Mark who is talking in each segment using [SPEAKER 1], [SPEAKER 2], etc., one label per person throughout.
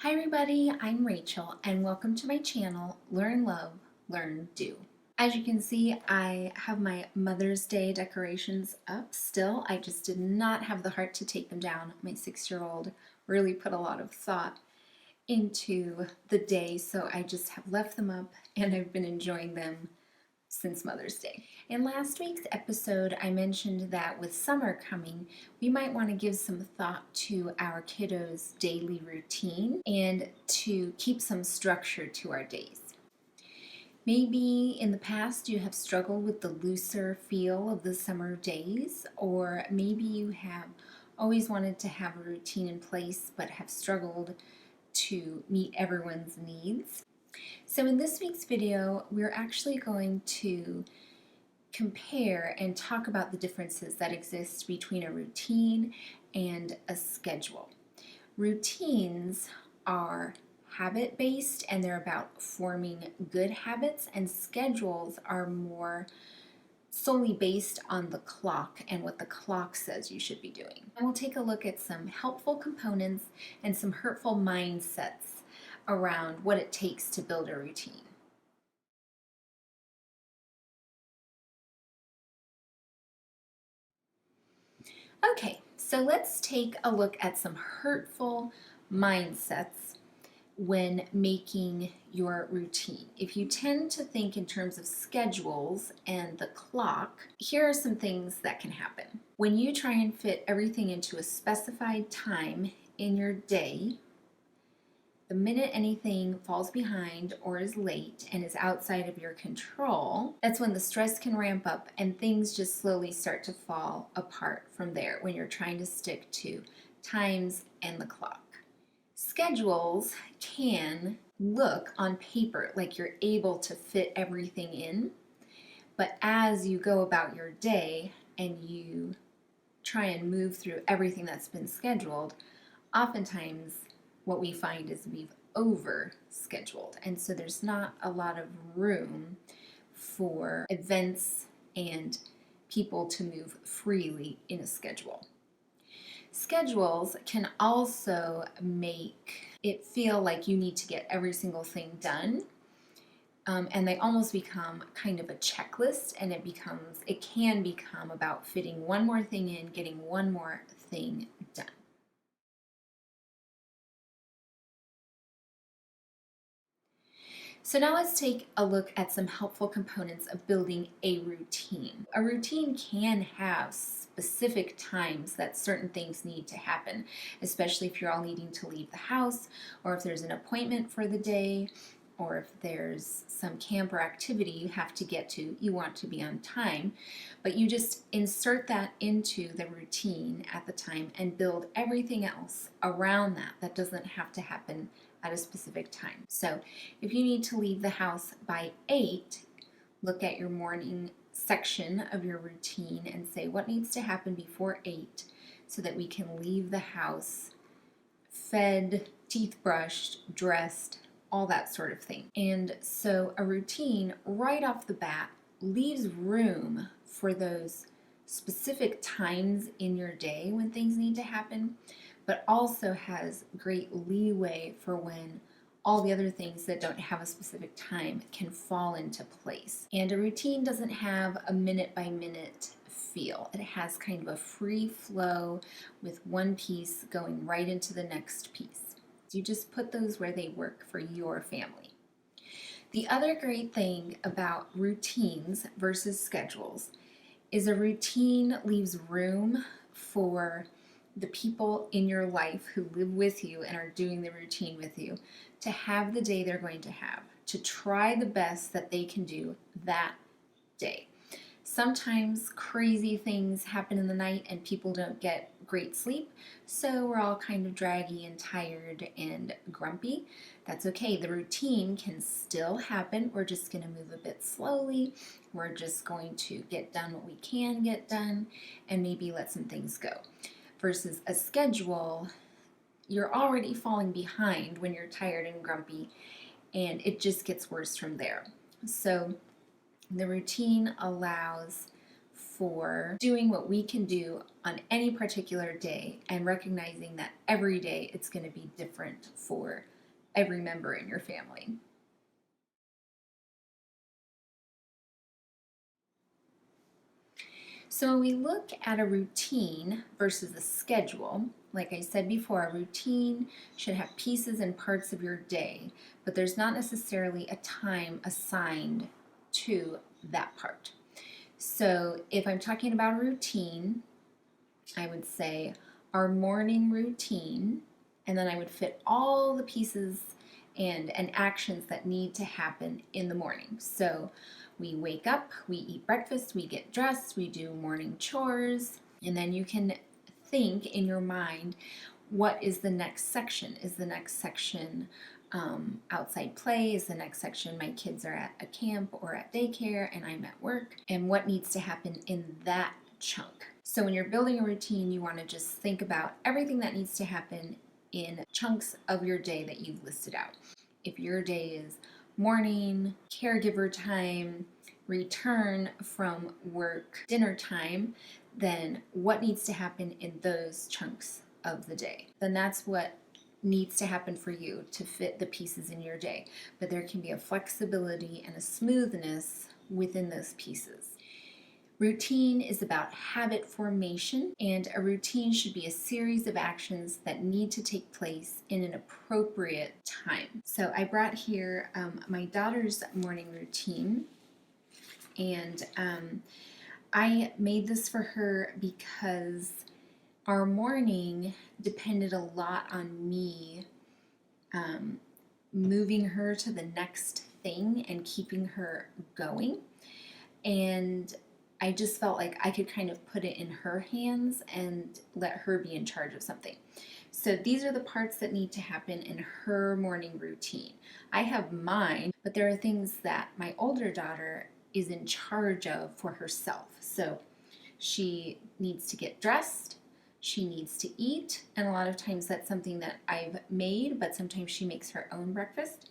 [SPEAKER 1] Hi everybody, I'm Rachel and welcome to my channel, Learn Love, Learn Do. As you can see, I have my Mother's Day decorations up still. I just did not have the heart to take them down. My 6-year-old really put a lot of thought into the day, so I just have left them up and I've been enjoying them since Mother's Day. In last week's episode, I mentioned that with summer coming, we might want to give some thought to our kiddos' daily routine and to keep some structure to our days. Maybe in the past you have struggled with the looser feel of the summer days, or maybe you have always wanted to have a routine in place but have struggled to meet everyone's needs. So in this week's video, we're actually going to compare and talk about the differences that exist between a routine and a schedule. Routines are habit-based and they're about forming good habits, and schedules are more solely based on the clock and what the clock says you should be doing. And we'll take a look at some helpful components and some hurtful mindsets around what it takes to build a routine. Okay, so let's take a look at some hurtful mindsets when making your routine. If you tend to think in terms of schedules and the clock, here are some things that can happen. When you try and fit everything into a specified time in your day, the minute anything falls behind or is late and is outside of your control, that's when the stress can ramp up and things just slowly start to fall apart from there when you're trying to stick to times and the clock. Schedules can look on paper like you're able to fit everything in, but as you go about your day and you try and move through everything that's been scheduled, oftentimes what we find is we've over scheduled, and so there's not a lot of room for events and people to move freely in a schedule. Schedules can also make it feel like you need to get every single thing done, and they almost become kind of a checklist, and it can become about fitting one more thing in, getting one more thing done. So now let's take a look at some helpful components of building a routine. A routine can have specific times that certain things need to happen, especially if you're all needing to leave the house, or if there's an appointment for the day, or if there's some camp or activity you have to get to, you want to be on time. But you just insert that into the routine at the time and build everything else around that that doesn't have to happen at a specific time. So if you need to leave the house by 8, look at your morning section of your routine and say what needs to happen before 8 so that we can leave the house fed, teeth brushed, dressed, all that sort of thing. And so a routine right off the bat leaves room for those specific times in your day when things need to happen, but also has great leeway for when all the other things that don't have a specific time can fall into place. And a routine doesn't have a minute by minute feel. It has kind of a free flow with one piece going right into the next piece. You just put those where they work for your family. The other great thing about routines versus schedules is a routine leaves room for the people in your life who live with you and are doing the routine with you to have the day they're going to have, to try the best that they can do that day. Sometimes crazy things happen in the night and people don't get great sleep, so we're all kind of draggy and tired and grumpy. That's okay. The routine can still happen. We're just going to move a bit slowly. We're just going to get done what we can get done and maybe let some things go. Versus a schedule, you're already falling behind when you're tired and grumpy, and it just gets worse from there. So the routine allows for doing what we can do on any particular day and recognizing that every day it's going to be different for every member in your family. So when we look at a routine versus a schedule, like I said before, a routine should have pieces and parts of your day, but there's not necessarily a time assigned to that part. So if I'm talking about a routine, I would say our morning routine, and then I would fit all the pieces and actions that need to happen in the morning. So we wake up, we eat breakfast, we get dressed, we do morning chores, and then you can think in your mind, what is the next section? Is the next section outside play? Is the next section my kids are at a camp or at daycare and I'm at work? And what needs to happen in that chunk? So when you're building a routine, you want to just think about everything that needs to happen in chunks of your day that you've listed out. If your day is morning, caregiver time, return from work, dinner time, then what needs to happen in those chunks of the day? Then that's what needs to happen for you to fit the pieces in your day. But there can be a flexibility and a smoothness within those pieces. Routine is about habit formation, and a routine should be a series of actions that need to take place in an appropriate time. So I brought here my daughter's morning routine, and I made this for her because our morning depended a lot on me moving her to the next thing and keeping her going. And I just felt like I could kind of put it in her hands and let her be in charge of something. So these are the parts that need to happen in her morning routine. I have mine, but there are things that my older daughter is in charge of for herself. So she needs to get dressed, she needs to eat, and a lot of times that's something that I've made, but sometimes she makes her own breakfast.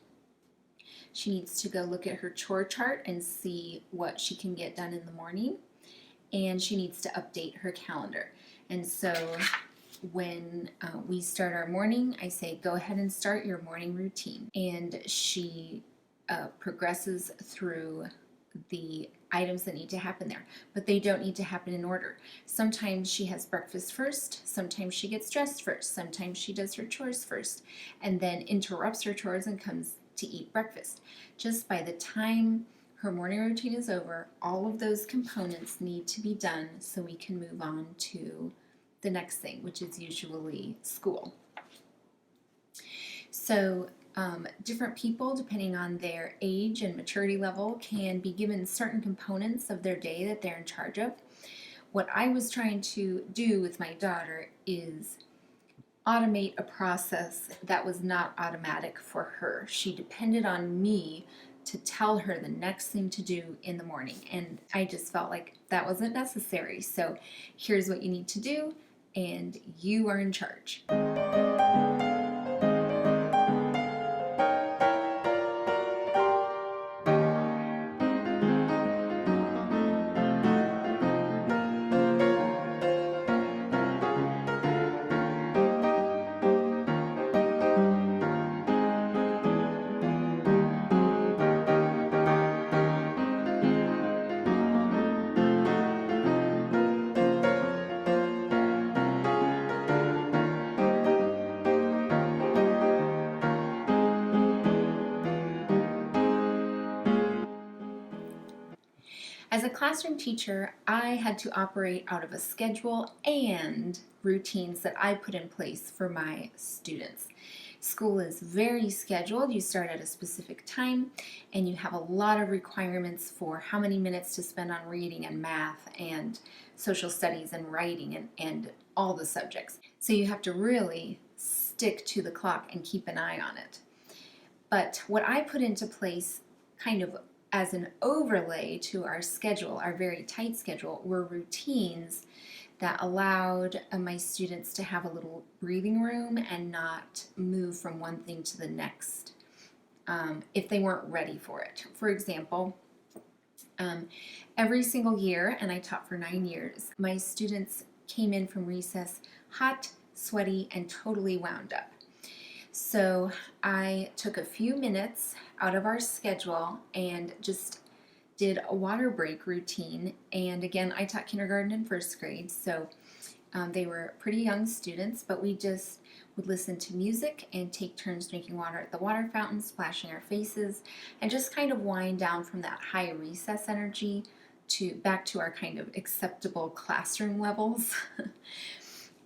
[SPEAKER 1] She needs to go look at her chore chart and see what she can get done in the morning. And she needs to update her calendar. And so when we start our morning, I say, go ahead and start your morning routine. And she progresses through the items that need to happen there, but they don't need to happen in order. Sometimes she has breakfast first, sometimes she gets dressed first, sometimes she does her chores first, and then interrupts her chores and comes to eat breakfast. Just by the time her morning routine is over, all of those components need to be done so we can move on to the next thing, which is usually school. So different people, depending on their age and maturity level, can be given certain components of their day that they're in charge of. What I was trying to do with my daughter is automate a process that was not automatic for her. She depended on me to tell her the next thing to do in the morning, and I just felt like that wasn't necessary. So here's what you need to do, and you are in charge. As a classroom teacher, I had to operate out of a schedule and routines that I put in place for my students. School is very scheduled. You start at a specific time and you have a lot of requirements for how many minutes to spend on reading and math and social studies and writing and all the subjects. So you have to really stick to the clock and keep an eye on it. But what I put into place kind of as an overlay to our schedule, our very tight schedule, were routines that allowed my students to have a little breathing room and not move from one thing to the next if they weren't ready for it. For example, every single year, and I taught for 9 years, my students came in from recess hot, sweaty, and totally wound up. So I took a few minutes out of our schedule and just did a water break routine. And again, I taught kindergarten and first grade, so they were pretty young students, but we just would listen to music and take turns drinking water at the water fountain, splashing our faces, and just kind of wind down from that high recess energy to back to our kind of acceptable classroom levels.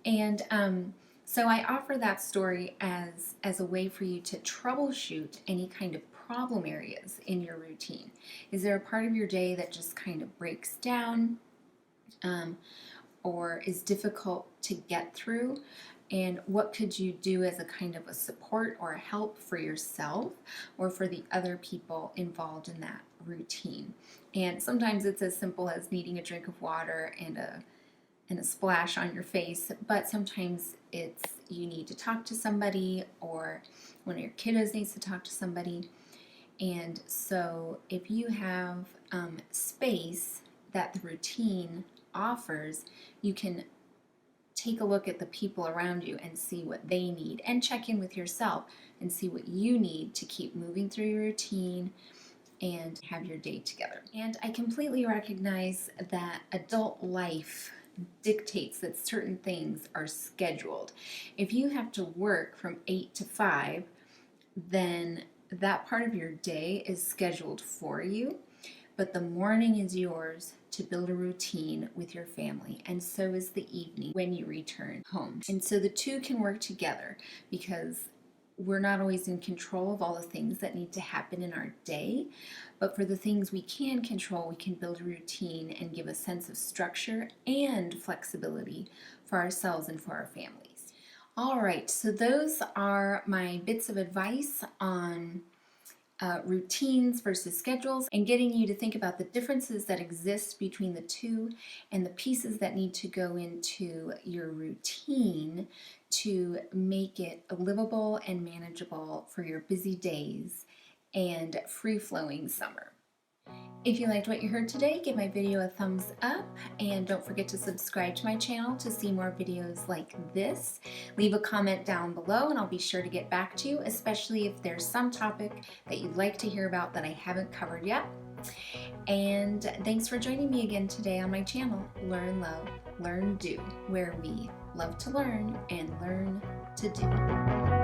[SPEAKER 1] And so I offer that story as a way for you to troubleshoot any kind of problem areas in your routine. Is there a part of your day that just kind of breaks down or is difficult to get through? And what could you do as a kind of a support or a help for yourself or for the other people involved in that routine? And sometimes it's as simple as needing a drink of water and a splash on your face, but sometimes it's you need to talk to somebody or one of your kiddos needs to talk to somebody. And so if you have space that the routine offers, you can take a look at the people around you and see what they need and check in with yourself and see what you need to keep moving through your routine and have your day together. And I completely recognize that adult life dictates that certain things are scheduled. If you have to work from 8 to 5, then that part of your day is scheduled for you, but the morning is yours to build a routine with your family, and so is the evening when you return home. And so the two can work together because we're not always in control of all the things that need to happen in our day, but for the things we can control, we can build a routine and give a sense of structure and flexibility for ourselves and for our families. All right, so those are my bits of advice on routines versus schedules and getting you to think about the differences that exist between the two and the pieces that need to go into your routine to make it livable and manageable for your busy days and free-flowing summer. If you liked what you heard today, give my video a thumbs up and don't forget to subscribe to my channel to see more videos like this. Leave a comment down below and I'll be sure to get back to you, especially if there's some topic that you'd like to hear about that I haven't covered yet. And thanks for joining me again today on my channel, Learn, Love, Learn, Do, where we love to learn and learn to do.